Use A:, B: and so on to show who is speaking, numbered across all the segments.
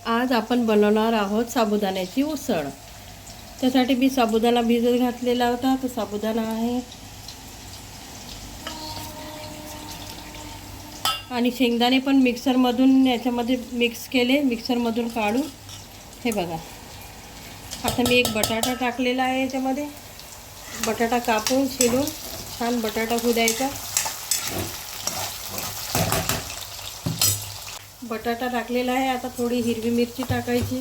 A: आज आपण बनवणार आहोत साबुदाण्याची उसळ। त्यासाठी मी साबुदाणा भिजत घातलेला होता, तो साबुदाणा आहे आणि शेंगदाणे पण मिक्सरमधून याच्यामध्ये मिक्स केले, मिक्सरमधून काढून। हे बघा, आता मी एक बटाटा टाकलेला आहे याच्यामध्ये। बटाटा कापून शिलून छान बटाटा कुटायचा। बटाटा टाकलेला आहे। आता थोडी हिरवी मिरची टाकायची।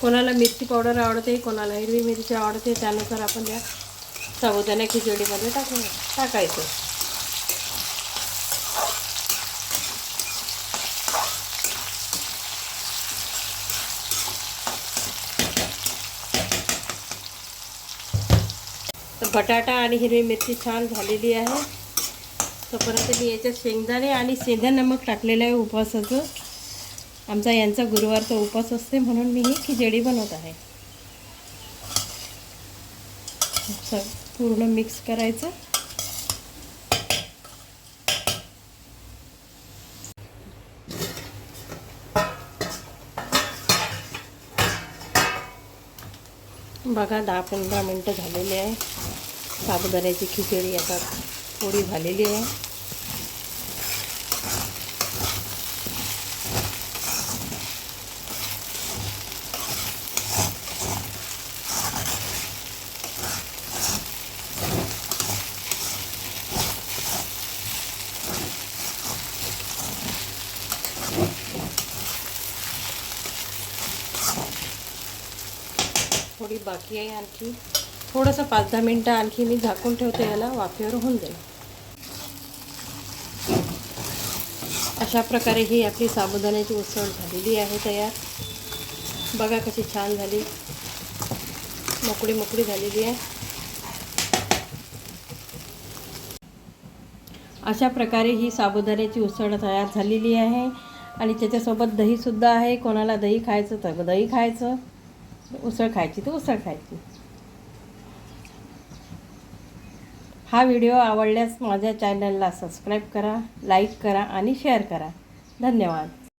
A: कोणाला मिरची पावडर आवडते, कोणाला हिरवी मिरची आवडते, त्यानुसार आपण या साबुदाणा खिचडीमध्ये टाकायचं। तर बटाटा आणि हिरवी मिरची छान झालेली आहे। तोपर्यंत मी याच्यात शेंगदाणे आणि सेंधा नमक टाकलेलं आहे उपवासाचं। आमचा यांचा गुरुवारचा उपवास असते, म्हणून मी ही खिचडी बनवत आहे। पूर्ण मिक्स करायचं। बघा 10-15 मिनटं झालेली आहे। साबुदाण्याची खिचडी आता थोडी झालेली आहे। थोडी बाकी आहे, आणखी थोडंसं 5-10 मिनटं आणखी मी झाकून ठेवते, याला वाफेवर होऊन जाईल। अशा प्रकारे ही आपली साबुदाण्याची उसळ झालेली आहे तयार। बघा कशी छान झाली, मोकळी मोकळी झालेली आहे। अशा प्रकारे ही साबुदाण्याची उसळ तयार झालेली आहे आणि त्याच्यासोबत दहीसुद्धा आहे। कोणाला दही खायचं तर दही खायचं, उसळ खायची तर उसळ खायची। हा व्हिडिओ आवडल्यास माझ्या चॅनलला सबस्क्राईब करा, लाईक करा आणि शेअर करा। धन्यवाद।